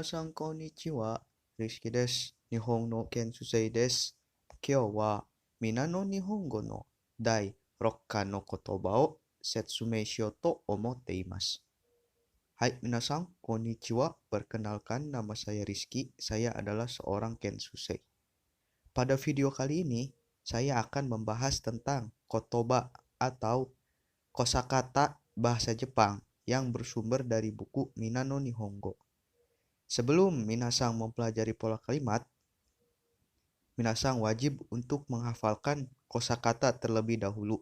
Minasan konnichiwa, Rizky desu. Nihon no Kensusei desu. Kyou wa Mina no Nihongo no Dai 6巻の言葉を説明しようと思っています。Hai minasan, konnichiwa. Perkenalkan, nama saya Rizky. Saya adalah seorang Kensusei. Pada video kali ini, saya akan membahas tentang kotoba atau kosakata bahasa Jepang yang bersumber dari buku Mina no Nihongo. Sebelum minasan mempelajari pola kalimat, minasan wajib untuk menghafalkan kosakata terlebih dahulu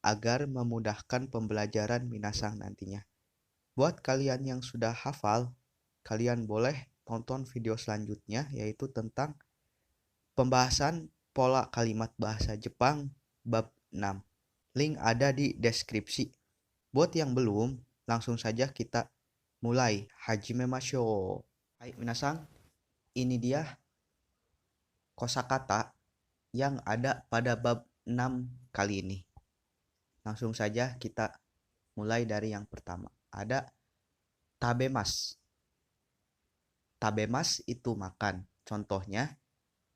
agar memudahkan pembelajaran minasan nantinya. Buat kalian yang sudah hafal, kalian boleh tonton video selanjutnya yaitu tentang pembahasan pola kalimat bahasa Jepang bab 6. Link ada di deskripsi. Buat yang belum, langsung saja kita mulai. Hajimemashou. Hai minasan, ini dia kosakata yang ada pada bab 6 kali ini. Langsung saja kita mulai dari yang pertama. Ada tabemas. Tabemas itu makan. Contohnya,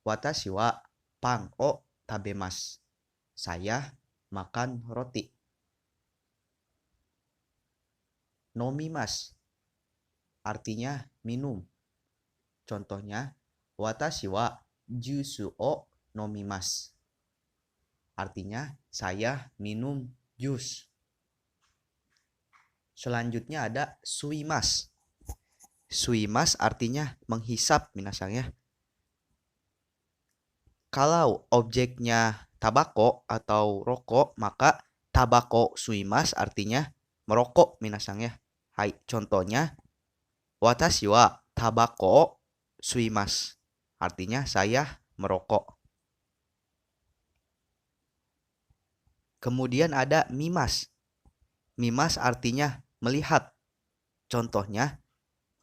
watashi wa pan o tabemas. Saya makan roti. Nomimas. Artinya minum. Contohnya, watashi wa jusu o nomimas. Artinya, saya minum jus. Selanjutnya ada suimas. Suimas artinya menghisap minasan ya. Kalau objeknya tabako atau rokok, maka tabako suimas artinya merokok minasan ya. Hai, contohnya watashi wa tabako suimas. Artinya saya merokok. Kemudian ada mimas. Mimas artinya melihat. Contohnya,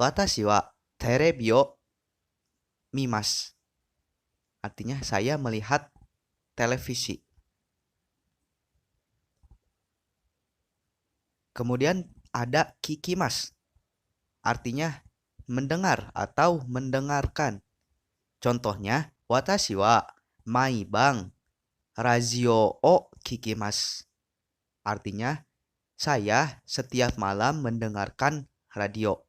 watashi wa terebi o mimas. Artinya saya melihat televisi. Kemudian ada kikimas. Artinya mendengar atau mendengarkan. Contohnya, watashi wa maiban radio o kikimas. Artinya, saya setiap malam mendengarkan radio.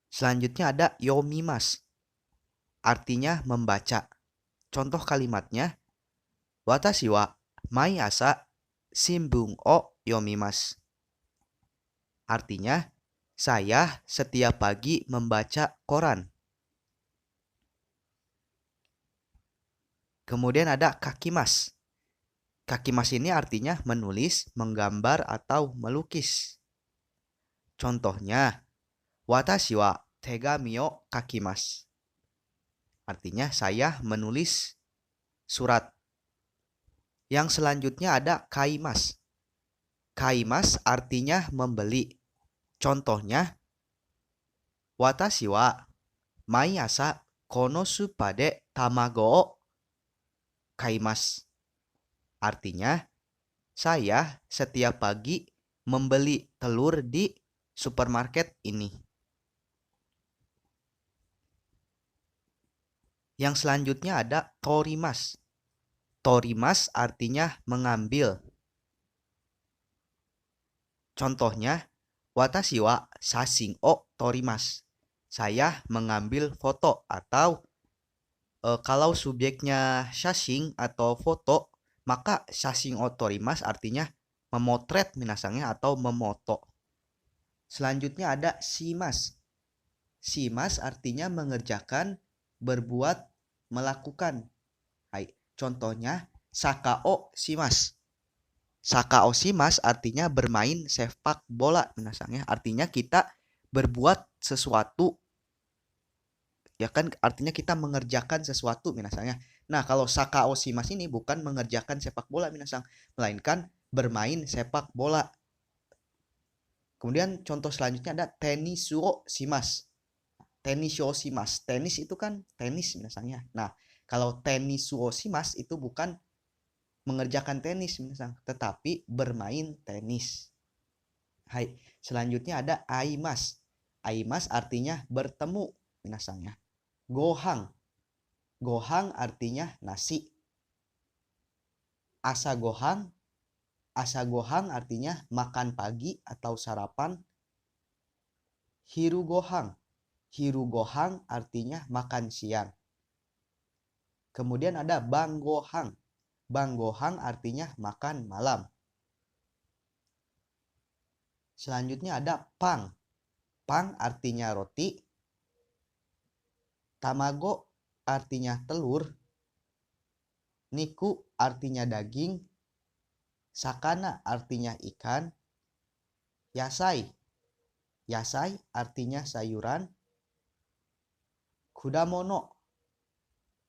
Selanjutnya ada yomimas. Artinya membaca. Contoh kalimatnya, watashi wa mai asa shimbun o yomimasu. Artinya, saya setiap pagi membaca koran. Kemudian ada kakimas. Kakimas ini artinya menulis, menggambar, atau melukis. Contohnya, watashi wa tegami o kakimasu. Artinya saya menulis surat. Yang selanjutnya ada kaimas. Kaimas artinya membeli. Contohnya, watashi wa mai asa kono supa de tamago o kaimasu. Artinya, saya setiap pagi membeli telur di supermarket ini. Yang selanjutnya ada torimas. Torimas artinya mengambil. Contohnya, watashi wa shashin o torimasu. Saya mengambil foto atau kalau subjeknya shashin atau foto, maka shashin o torimasu artinya memotret minasannya atau memoto. Selanjutnya ada shimas. Shimas artinya mengerjakan, berbuat, melakukan. Hai, contohnya sakao shimasu. Sakao shimasu artinya bermain sepak bola minasannya. Artinya kita berbuat sesuatu. Ya kan, artinya kita mengerjakan sesuatu minasannya. Nah, kalau sakao shimasu ini bukan mengerjakan sepak bola minasan, melainkan bermain sepak bola. Kemudian contoh selanjutnya ada tenis o shimasu. Tenis o shimasu. Tenis itu kan tenis minasannya. Nah, kalau tenis o shimasu itu bukan mengerjakan tenis minasan, tetapi bermain tenis. Hai, selanjutnya ada aimas. Aimas artinya bertemu minasan ya. Gohang. Gohang artinya nasi. Asa gohang. Asa gohang artinya makan pagi atau sarapan. Hiru gohang. Hiru gohang artinya makan siang. Kemudian ada bang gohang. Bang gohang artinya makan malam. Selanjutnya ada pang. Pang artinya roti. Tamago artinya telur. Niku artinya daging. Sakana artinya ikan. Yasai. Yasai artinya sayuran. Kudamono.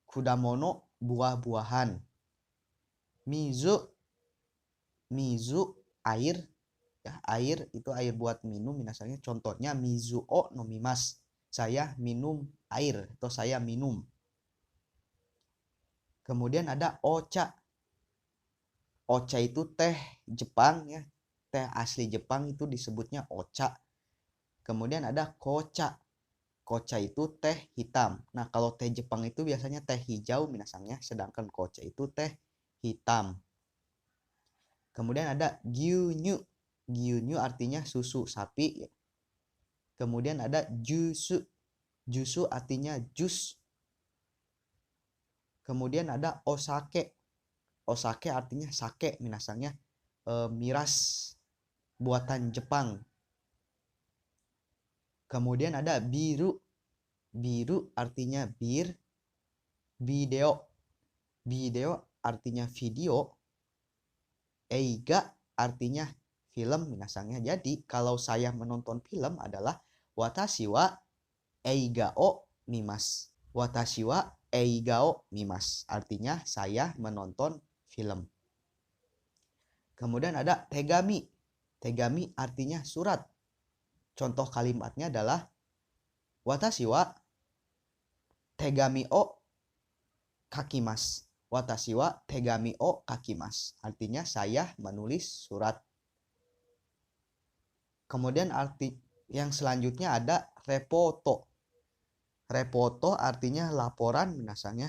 Kudamono buah-buahan. Mizu. Mizu air. Ya, air itu air buat minum minasannya. Contohnya mizu o nomimas. Saya minum air atau saya minum. Kemudian ada ocha. Ocha itu teh Jepang ya. Teh asli Jepang itu disebutnya ocha. Kemudian ada kocha. Kocha itu teh hitam. Nah, kalau teh Jepang itu biasanya teh hijau minasannya, sedangkan kocha itu teh hitam. Kemudian ada gyunyu. Gyunyu artinya susu sapi. Kemudian ada jusu. Jusu artinya jus. Kemudian ada osake. Osake artinya sake minasannya miras buatan Jepang. Kemudian ada biru. Biru artinya bir. Video. Video artinya video. Eiga artinya film minasannya. Jadi kalau saya menonton film adalah watashi wa eiga o mimas. Watashi wa eiga o mimas. Artinya saya menonton film. Kemudian ada tegami. Tegami artinya surat. Contoh kalimatnya adalah watashi wa tegami o kakimasu. Watashi wa tegami o kakimasu. Artinya saya menulis surat. Kemudian arti yang selanjutnya ada repoto. Repoto artinya laporan minasannya.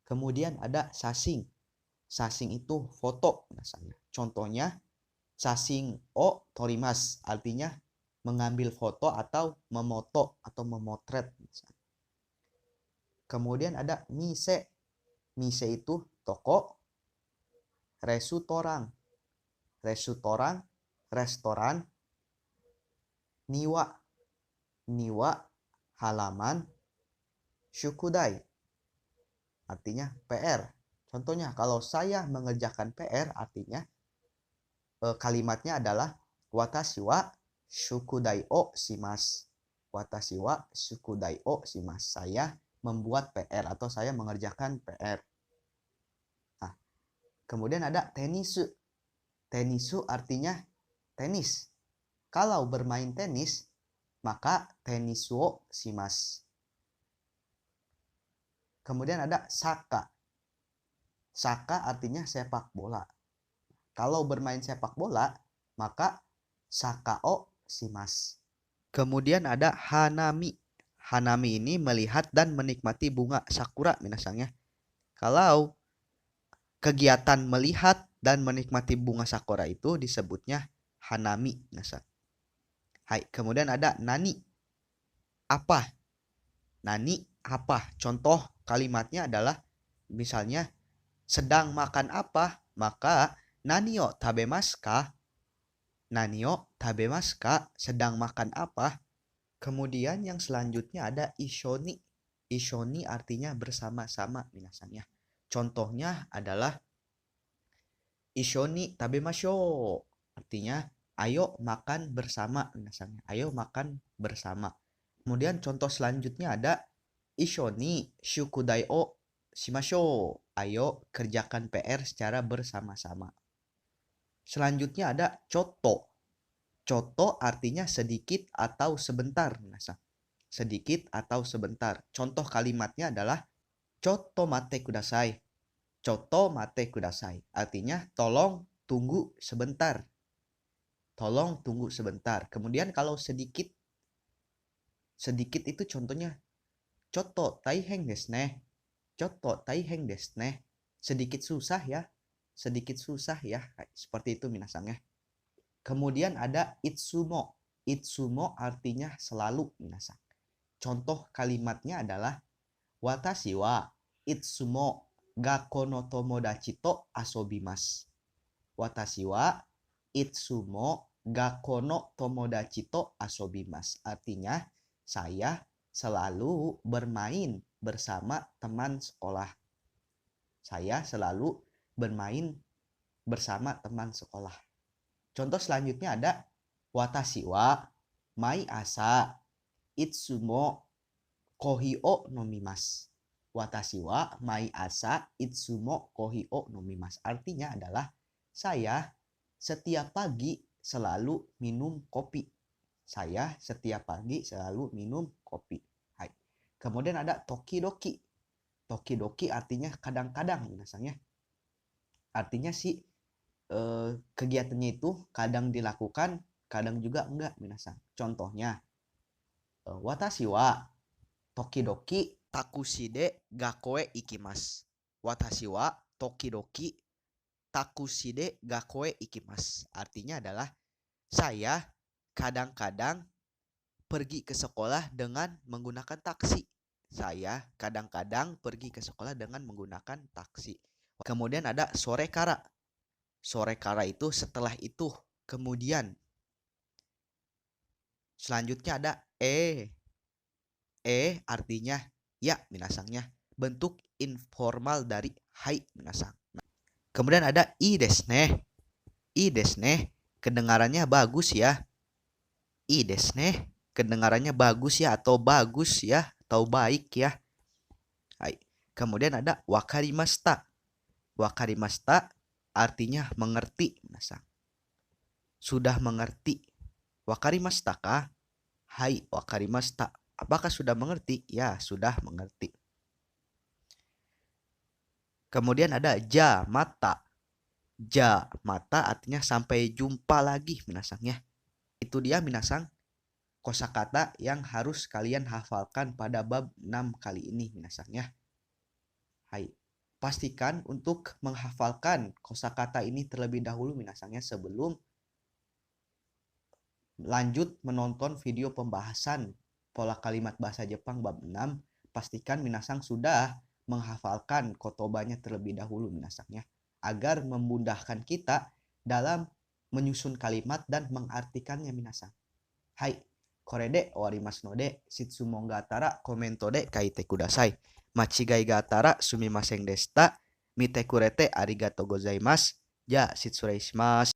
Kemudian ada sasing. Sasing itu foto minasannya. Contohnya sasing o torimasu. Artinya mengambil foto atau memoto atau memotret. Kemudian ada mise. Mise itu toko. Restoran. Restoran. Restoran. Niwa. Niwa halaman. Shukudai artinya PR. Contohnya kalau saya mengerjakan PR artinya kalimatnya adalah watashi wa shukudai o shimasu. Watashi wa shukudai o shimasu. Saya membuat PR atau saya mengerjakan PR. Nah, kemudian ada tenisu. Tenisu artinya tenis. Kalau bermain tenis, maka tenisu o shimasu. Kemudian ada saka. Saka artinya sepak bola. Kalau bermain sepak bola, maka saka o shimasu. Kemudian ada hanami. Hanami ini melihat dan menikmati bunga sakura minasangnya. Kalau kegiatan melihat dan menikmati bunga sakura itu disebutnya hanami minasang. Hai, kemudian ada nani. Apa? Nani apa? Contoh kalimatnya adalah misalnya sedang makan apa? Maka nani o tabemasu ka? Nani o tabemasu ka? Sedang makan apa? Kemudian yang selanjutnya ada ishoni. Ishoni artinya bersama-sama minasannya. Contohnya adalah ishoni tabemashou. Artinya ayo makan bersama minasannya. Ayo makan bersama. Kemudian contoh selanjutnya ada ishoni shukudai o shimashou. Ayo kerjakan PR secara bersama-sama. Selanjutnya ada choto. Choto artinya sedikit atau sebentar. Sedikit atau sebentar. Contoh kalimatnya adalah choto mate kudasai. Choto mate kudasai. Artinya tolong tunggu sebentar. Tolong tunggu sebentar. Kemudian kalau sedikit Sedikit itu contohnya Chotto taiheng desu ne. Chotto taiheng desu ne. Sedikit susah ya. Sedikit susah ya. Seperti itu minasang ya. Kemudian ada itsumo. Itsumo artinya selalu minasang. Contoh kalimatnya adalah watashi wa itsumo gakko no tomodachi to asobimasu. Watashi wa itsumo gakko no tomodachi to asobimasu. Artinya saya selalu bermain bersama teman sekolah. Saya selalu bermain bersama teman sekolah. Contoh selanjutnya ada watashi wa mai asa itsumo kohi o nomimasu. Watashi wa mai asa itsumo kohi o nomimasu. Artinya adalah saya setiap pagi selalu minum kopi. Saya setiap pagi selalu minum kopi. Hai. Kemudian ada tokidoki. Tokidoki artinya kadang-kadang minasangnya. Artinya sih kegiatannya itu kadang dilakukan, kadang juga enggak minasang. Contohnya watashi wa tokidoki takushide gakoe ikimasu. Watashi wa tokidoki takushide gakoe ikimasu. Artinya adalah saya kadang-kadang pergi ke sekolah dengan menggunakan taksi. Saya kadang-kadang pergi ke sekolah dengan menggunakan taksi. Kemudian ada sore kara. Sore kara itu setelah itu. Kemudian selanjutnya ada artinya ya minasangnya. Bentuk informal dari hai minasang. Kemudian ada i desu ne. I desu ne. Kedengarannya bagus ya. I desu ne. Kedengarannya bagus ya atau bagus ya atau baik ya. Hai. Kemudian ada wakarimashita. Wakarimashita artinya mengerti minasang. Sudah mengerti. Wakarimashita ka? Hai, wakarimashita. Apakah sudah mengerti? Ya, sudah mengerti. Kemudian ada ja mata. Ja mata artinya sampai jumpa lagi minasangnya. Itu dia minasang kosakata yang harus kalian hafalkan pada bab 6 kali ini minasangnya. Hai. Pastikan untuk menghafalkan kosakata ini terlebih dahulu minasangnya sebelum lanjut menonton video pembahasan pola kalimat bahasa Jepang bab 6. Pastikan minasang sudah menghafalkan kotobanya terlebih dahulu minasangnya. Agar memudahkan kita dalam menyusun kalimat dan mengartikannya minasang. Hai. これで終わりますので、質問があったらコメントで書いてください。間違いがあったらすみませんでした。見てくれてありがとうございます。じゃあ、失礼します。